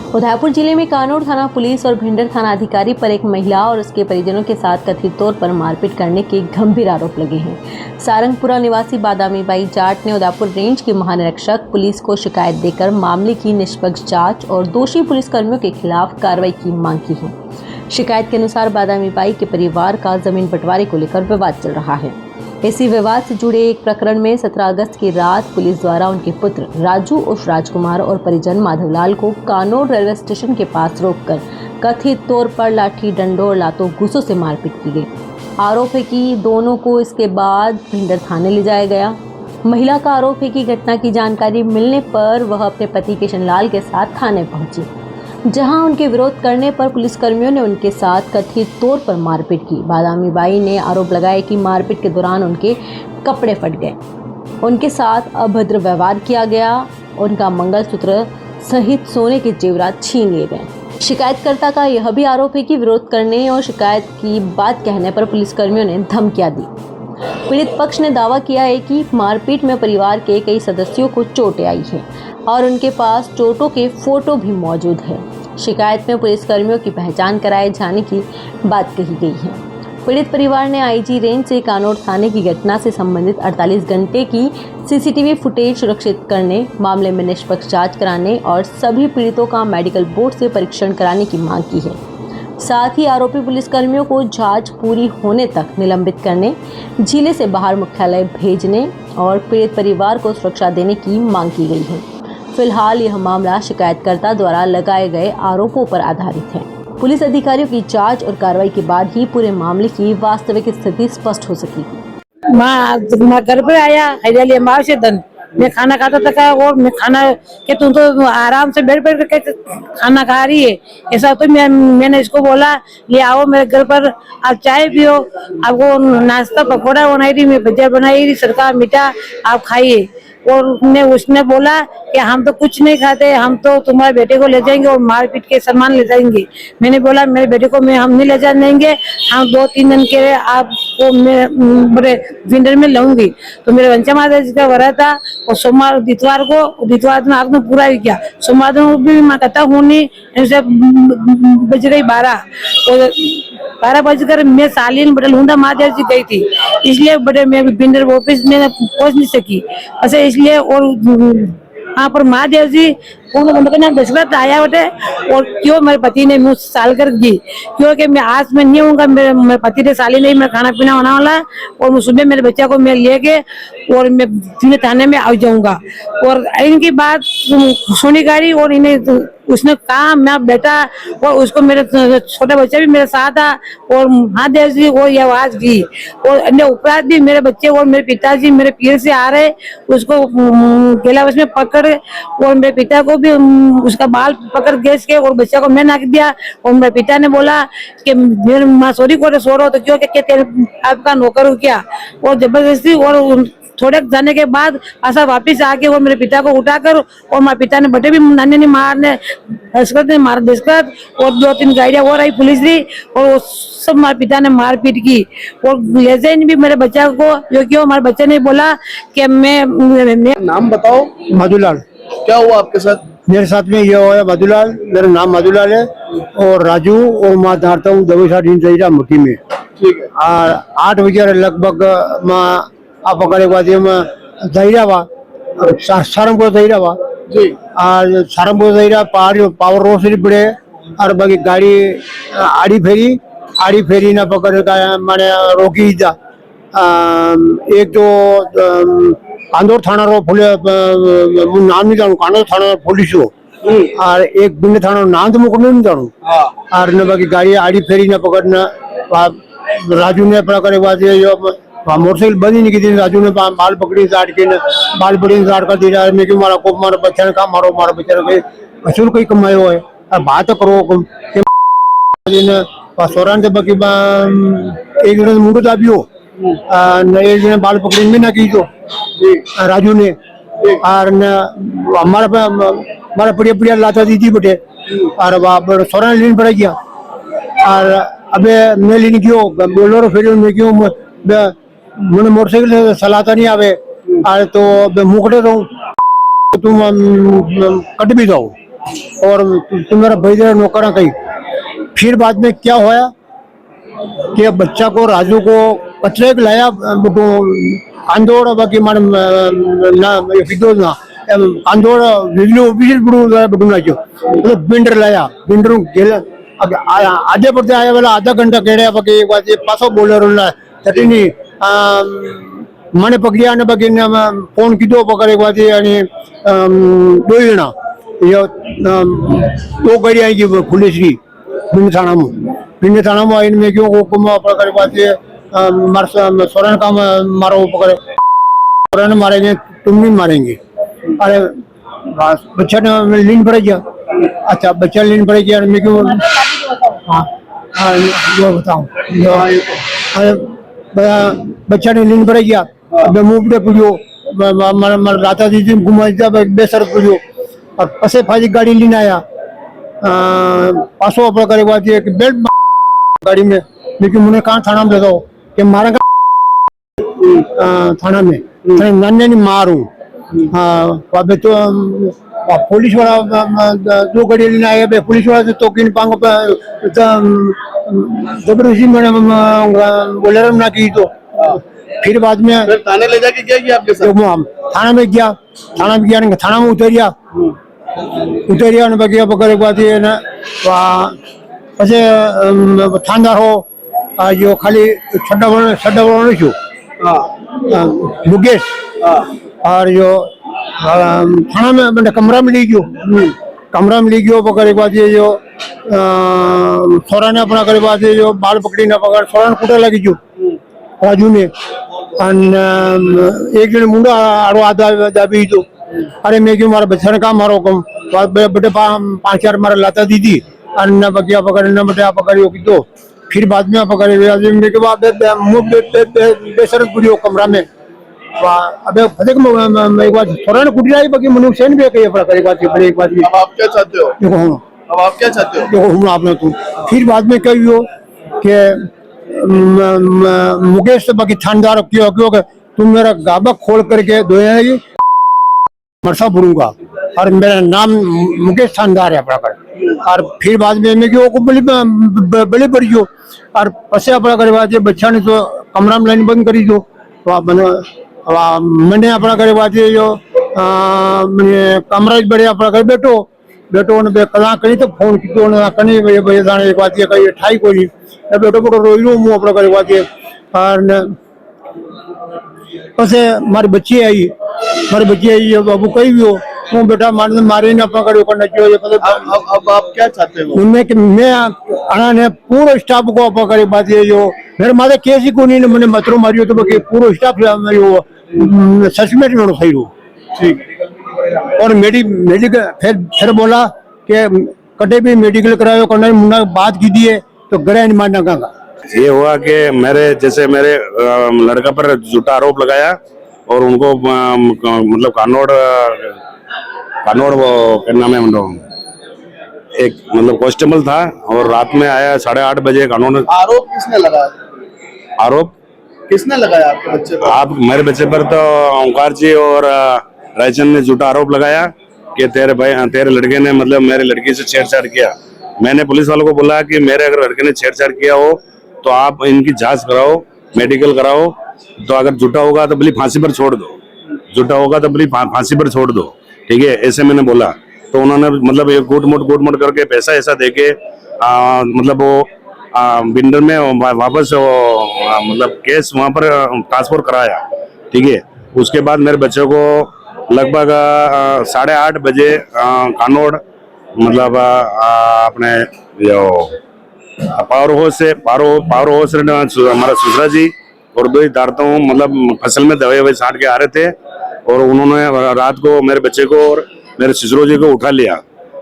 उदयपुर जिले में कानोर थाना पुलिस और भिंडर थाना अधिकारी पर एक महिला और उसके परिजनों के साथ कथित तौर पर मारपीट करने के गंभीर आरोप लगे हैं। सारंगपुरा निवासी बादामी बाई जाट ने उदयपुर रेंज के महानिरीक्षक पुलिस को शिकायत देकर मामले की निष्पक्ष जांच और दोषी पुलिसकर्मियों के खिलाफ कार्रवाई की मांग की है। शिकायत के अनुसार बादामी बाई के परिवार का जमीन बंटवारे को लेकर विवाद चल रहा है। इसी विवाद से जुड़े एक प्रकरण में 17 अगस्त की रात पुलिस द्वारा उनके पुत्र राजू उर्फ राजकुमार और परिजन माधवलाल को कानोर रेलवे स्टेशन के पास रोककर कथित तौर पर लाठी डंडों और लातों घूसों से मारपीट की गई। आरोप है कि दोनों को इसके बाद भिंडर थाने ले जाया गया। महिला का आरोप है कि घटना की जानकारी मिलने पर वह अपने पति किशनलाल के साथ थाने पहुंची, जहां उनके विरोध करने पर पुलिसकर्मियों ने उनके साथ कथित तौर पर मारपीट की। बादामी बाई ने आरोप लगाया कि मारपीट के दौरान उनके कपड़े फट गए, उनके साथ अभद्र व्यवहार किया गया, उनका मंगलसूत्र सहित सोने के जेवरात छीन लिए गए। शिकायतकर्ता का यह भी आरोप है कि विरोध करने और शिकायत की बात कहने पर पुलिसकर्मियों ने धमकियां दी। पीड़ित पक्ष ने दावा किया है कि मारपीट में परिवार के कई सदस्यों को चोटें आई हैं और उनके पास चोटों के फोटो भी मौजूद है। शिकायत में पुलिसकर्मियों की पहचान कराए जाने की बात कही गई है। पीड़ित परिवार ने आईजी रेंज से कानोर थाने की घटना से संबंधित 48 घंटे की सीसीटीवी फुटेज सुरक्षित करने, मामले में निष्पक्ष जांच कराने और सभी पीड़ितों का मेडिकल बोर्ड से परीक्षण कराने की मांग की है। साथ ही आरोपी पुलिसकर्मियों को जांच पूरी होने तक निलंबित करने, जिले से बाहर मुख्यालय भेजने और पीड़ित परिवार को सुरक्षा देने की मांग की गई है। फिलहाल यह मामला शिकायतकर्ता द्वारा लगाए गए आरोपों पर आधारित है। पुलिस अधिकारियों की जांच और कार्रवाई के बाद ही पूरे मामले की वास्तविक स्थिति स्पष्ट हो सकेगी। मैं घर पे आया माँ से धन मैं खाना खाता था और मैं खाना के तुम तो आराम से बैठ के खाना खा रही है, ऐसा तो मैंने इसको बोला ले आओ मेरे घर पर आप चाय पियो, आपको नाश्ता पकौड़ा बनाई रही, मैं भजिया बनाई रही, सरका मीठा आप खाइए। और उसने बोला कि हम तो कुछ नहीं खाते, हम तो तुम्हारे बेटे को ले जाएंगे और मारपीट के सामान ले जाएंगे। मैंने बोला मेरे बेटे को हम नहीं ले जाएंगे, हम 2-3 दिन के लिए आपको मैं बड़े विंडर में लाऊंगी। तो मेरे वंशा माता जी का वरा था और सोमवार द्वितवार में आपने पूरा ही किया। सोमवार भी मैं कहता हूँ नहीं, बज गई 12 और 12 बजकर मैं सालीन बड़े लूंडा महादेव जी गई थी, इसलिए बड़े मैं विंडर ऑफिस में पहुंच नहीं सकी। अच्छा इसलिए और वहाँ पर महादेव जी कौन बंद करना दशरथ आया बटे और क्यों मेरे पति ने मुझ साल कर दी, क्योंकि मैं आज में नहीं हूँगा, मेरे पति ने साली नहीं, मैं खाना पीना होना वाला और मैं सुबह मेरे बच्चा को मैं लेके और मैं थाने में आ जाऊंगा। और इनकी बात सुनी गाड़ी और इन्हें उसने कहा मैं बेटा और उसको मेरे छोटा बच्चा भी मेरे साथ था और महादेव जी वो ये आवाज की और अन्य उपराध भी मेरे बच्चे और मेरे पिताजी मेरे पीर से आ रहे, उसको केला बस में पकड़ और मेरे पिता को भी उसका बाल पकड़ गैस के और बच्चा को मैं नाक दिया और मेरे पिता ने बोला कि मेरे माँ सॉरी को सो रहा तो क्यों क्या आपका नौकर हो क्या, और जबरदस्ती और थोड़े जाने के बाद ऐसा वापिस आके वो मेरे पिता को उठाकर और मेरे पिता ने बटे भी नाने ने मारने दस्खत ने मार दस्खत और 2-3 गाड़ियां और आई पुलिस दी और सब मेरे पिता ने मारपीट की और लेजेंड भी मेरे बच्चा को जो कि हमारे बच्चे ने बोला कि मैं नाम बताओ। मधुलाल। क्या हुआ आपके साथ? मेरे साथ में ये हुआ मधुलाल, मेरा नाम मधुलाल है और राजू और मैं धारता हूँ दबेसा मुठी में। ठीक है। और 8 बजे लगभग मैं आप दहीरा सारंगपुर दहीरा जी। और सारंगपुर दहीरा पावर रोड से पड़े और बाकी गाड़ी आड़ी फेरी ना पकड़ मैंने रोकी था। एक तो कांदोर थाना रो नाम नहीं जानू, कांदोर थाना पुलिस हो और एक बिंड थाना नाम तो मुझे नहीं जानू और न बाकी गाड़ी आड़ी फेरी ना पकड़ना। राजू ने अपना करे मोटरसाइकिल बंद ही नहीं की थी, राजू ने बाल पकड़ी साट के बाल पकड़ी साट कर दी मैं क्यों मारा को मारा बच्चा ने कहा मारो मारो बच्चा ने असूल कहीं कमायो है और बात करो सोरान से बाकी एक जन मुंडो दाबियो एक जन बाल पकड़ी में ना की तो राजू ने और हमारा बढ़िया बढ़िया लाता दी थी बटे और सोरान लेने पड़ा गया और अबे मैं लेने क्यों बोलो फिर मैं क्यों मैंने मोटरसाइकिल से चलाता नहीं आवे और तो मुकड़े तो तुम कट भी जाओ और तुम मेरा भाई जरा नौकरा कही। फिर बाद में क्या हुआ कि बच्चा को राजू को कचरे के लाया कांदोड़ बाकी माने ना फिदोज ना कांदोड़ बिजली ऑफिस बडू नाचो बिंडर लाया बिंडर गेला आधे पड़ते आया वाला आधा घंटा केड़े बाकी एक बात पासो बोलर तटीनी મને પકડ્યા અને બાકી ફોન કીધો પકડ એક વાત અને દો જણા દો ગાડી આવી ગઈ પોલીસની भिंड थाना में आईने में क्यों पकड़ बात सोरेन का मारो पकड़े सोरेन मारेंगे तुम नहीं मारेंगे। अरे बच्चा ने लीन पड़ गया। अच्छा बच्चा लीन पड़ गया मैं क्यों हाँ हाँ जो बताऊँ अरे बच्चा ने लीन पड़ गया मुंह पे पूछो राता दी घुमा बेसर पूछो और पसे फाजी गाड़ी लीन आया पासो अपना करे बात ये कि बेल्ट गाड़ी में लेकिन मुझे कहाँ थाना में देता कि मारा थाना में नन्हे नहीं मारूं। अबे तो पुलिस वाला दो गाड़ी लेने आए पुलिस वाला तो किन पांग जबरदस्ती मैंने बोलेरो ना की तो फिर बाद में थाने ले जाके क्या किया आपके साथ? थाना में गया थाना में उतरिया बाकी पकड़ एक बात ये ना પછી થાનદાર હો જો ખાલી છड्डा वाला छू मुकेश और जो थाना में मैंने कमरा में ली गयो पकड़ एक बात ये जो सोरा ने अपना करे बात ये जो बाल पकड़ी ना पकड़ सोरा ने कूटा लगी जो राजू ने एक जन मुंडा आड़ो आधा दाबी तो अरे मैं क्यों मारा बच्चा ने कहा मारो कम बेटे 5-4 मारा लाता दी थी अन्ना बगिया पकड़े न बटे पकड़ियो की तो फिर बाद में पकड़े के बाद बेसर पूरी कमरा में अबे फतेक एक बात थोड़ा ना कुटी आई बाकी मनुष्य सेन भी कही पड़ा एक बात अब आप क्या चाहते हो? देखो हम अब आप क्या चाहते हो? देखो हम आपने तुम फिर बाद में कहियो कि मुकेश से बाकी थानदार क्यों क्यों तुम मेरा गाबा खोल करके धोएगी मरसा बुरूंगा और मेरा नाम मुकेश थानदार है अपना और फिर बाद में मैं क्यों बड़ी पड़ी जो और पसे अपना करे बात बच्चा ने तो कमरा में लाइन बंद करी दो तो मैंने अपना करे बात जो कमरा बड़े अपना कर बेटो ने कला करी तो फोन की तो कनी एक बात कही ठाई कोई बेटो रोई लो मुँह अपना करे बात और पसे मारी बच्ची आई बाबू कही भी हो હું બેટા મારે ના પકડ્યો પણ अब आप क्या चाहते हो? मैं आना ने पूरा स्टाफ को पकड़े बात ये जो मेरे माथे केस ही को नहीं मैंने मतरो मारियो तो बाकी पूरा स्टाफ सस्पेंड में सही हो ठीक और मेडिकल फिर बोला कि कटे भी मेडिकल करायो करना मुन्ना बात की दी है तो गरे नहीं मारना का ये हुआ कि मेरे लड़का पर झूठा आरोप लगाया और उनको मतलब कानोड़ वो क्या नाम है एक मतलब कांस्टेबल था और रात में आया 8:30 बजे कानून। आरोप किसने लगाया? आरोप किसने लगाया आपके बच्चे पर? आप मेरे बच्चे पर तो ओंकार जी और रायचंद ने झूठा आरोप लगाया कि तेरे लड़के ने मतलब मेरे लड़की से छेड़छाड़ किया। मैंने पुलिस वालों को बोला कि मेरे अगर लड़के ने छेड़छाड़ किया हो तो आप इनकी जांच कराओ, मेडिकल कराओ, तो अगर झूठा होगा तो भले फांसी पर छोड़ दो, झूठा होगा तो भले फांसी पर छोड़ दो, ठीक है, ऐसे मैंने बोला। तो उन्होंने मतलब ये गुट मुट करके पैसा ऐसा देके मतलब वो बिंडर में वापस मतलब केस वहां पर ट्रांसफर कराया, ठीक है। उसके बाद मेरे बच्चे को लगभग 8:30 बजे कानोड़ मतलब अपने जो पावर हाउस से हमारा सुसरा जी और दो ही दारता हूँ मतलब फसल में दवाई छाट के आ रहे थे और उन्होंने रात को मेरे बच्चे को और मेरे ससुरो जी को उठा लिया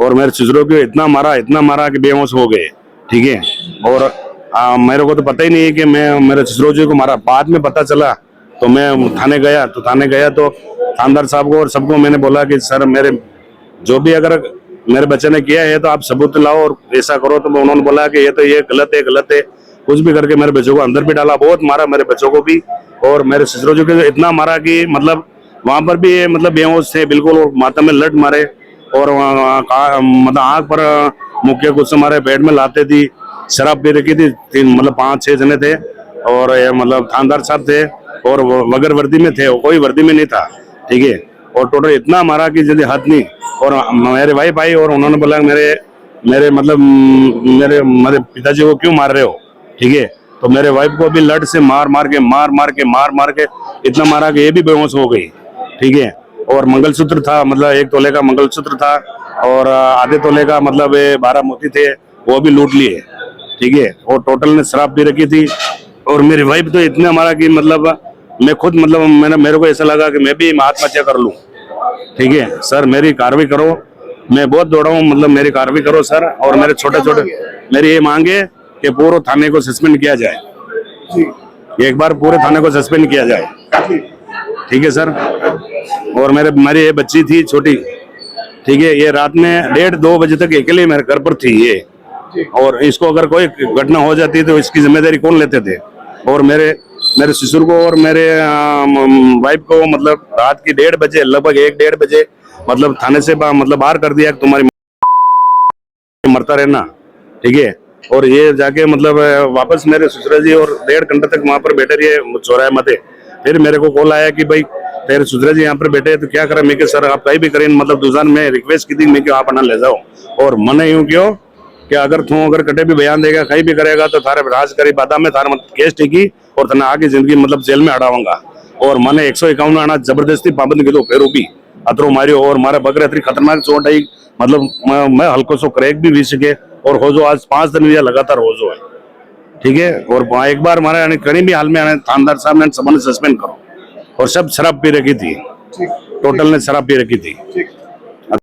और मेरे ससुरो को इतना मारा कि बेहोश हो गए, ठीक है। और मेरे को तो पता ही नहीं है कि मैं मेरे ससुरो जी को मारा। बाद में पता चला तो मैं थाने गया तो थानेदार साहब को और सबको मैंने बोला कि सर मेरे जो भी अगर मेरे बच्चे ने किया है तो आप सबूत लाओ और ऐसा करो। तो उन्होंने बोला कि ये गलत है कुछ भी करके मेरे बच्चों को अंदर भी डाला, बहुत मारा मेरे बच्चों को भी और मेरे ससुरो जी को इतना मारा कि मतलब वहां पर भी मतलब बेहोश थे बिल्कुल और माथा में लट मारे और मतलब आँख पर मुक्के कुछ हमारे पेट में लाते थी, शराब पी रखी थी, मतलब 5-6 जने थे और ये मतलब थानेदार साहब थे और वो बगैर वर्दी में थे, कोई वर्दी में नहीं था, ठीक है। और टोटल इतना मारा कि जल्दी हद नहीं। और मेरे वाइफ आई और उन्होंने बोला मेरे मेरे पिताजी को क्यों मार रहे हो, ठीक है। तो मेरे वाइफ को भी लट से मार मार के इतना मारा कि ये भी बेहोश हो गई, ठीक है। और मंगलसूत्र था, मतलब 1 तोले का मंगलसूत्र था और आधे तोले का मतलब 12 मोती थे, वो भी लूट लिए, ठीक है। और टोटल ने शराब पी रखी थी और मेरी वाइफ तो इतना मारा कि मतलब मैं खुद मतलब मेरे को ऐसा लगा कि मैं भी आत्महत्या कर लूं, ठीक है। सर मेरी कार्रवाई करो, मैं बहुत दौड़ा हूँ, मतलब मेरी कार्रवाई करो सर। और मेरे छोटे मेरी ये मांग है कि पूरे थाने को सस्पेंड किया जाए, एक बार पूरे थाने को सस्पेंड किया जाए, ठीक है सर। और मेरी ये बच्ची थी छोटी, ठीक है, ये रात में 1:30-2 बजे तक अकेले मेरे घर पर थी ये, और इसको अगर कोई घटना हो जाती तो इसकी जिम्मेदारी कौन लेते थे। और मेरे ससुर को और मेरे वाइफ को मतलब रात की 1:30 बजे, लगभग 1-1:30 बजे मतलब थाने से मतलब बाहर कर दिया कि तुम्हारी मरता रहना, ठीक है। और ये जाके मतलब वापस मेरे ससुर जी और 1.5 घंटे तक वहां पर बैठे रहे चौराहे मते। फिर मेरे को कॉल आया कि भाई तेरे ससुर जी यहाँ पर बैठे तो क्या करा। मैं कि सर आप कहीं भी करें, मतलब दूसरा में रिक्वेस्ट की थी मैं कि आप ना ले जाओ। और मैंने यूं क्यों कि अगर तू अगर कटे भी बयान देगा कहीं भी करेगा तो थारे राज करी बादा में थारे केस टिकी और तना आगे जिंदगी मतलब जेल में हटाऊंगा। और मैंने 151 आना जबरदस्ती पाबंद की दो फेरू भी अतरो मारियो और मारे बकरे इतनी खतरनाक चोट आई, मतलब मैं हल्को सो क्रैक भी हुई सके और हो जो आज 5 दिन लगातार हो जो है, ठीक है। और एक बार हमारे कहीं भी हाल में आने थानेदार साहब ने सबने सस्पेंड करो और सब शराब पी रखी थी, टोटल ने शराब पी रखी थी।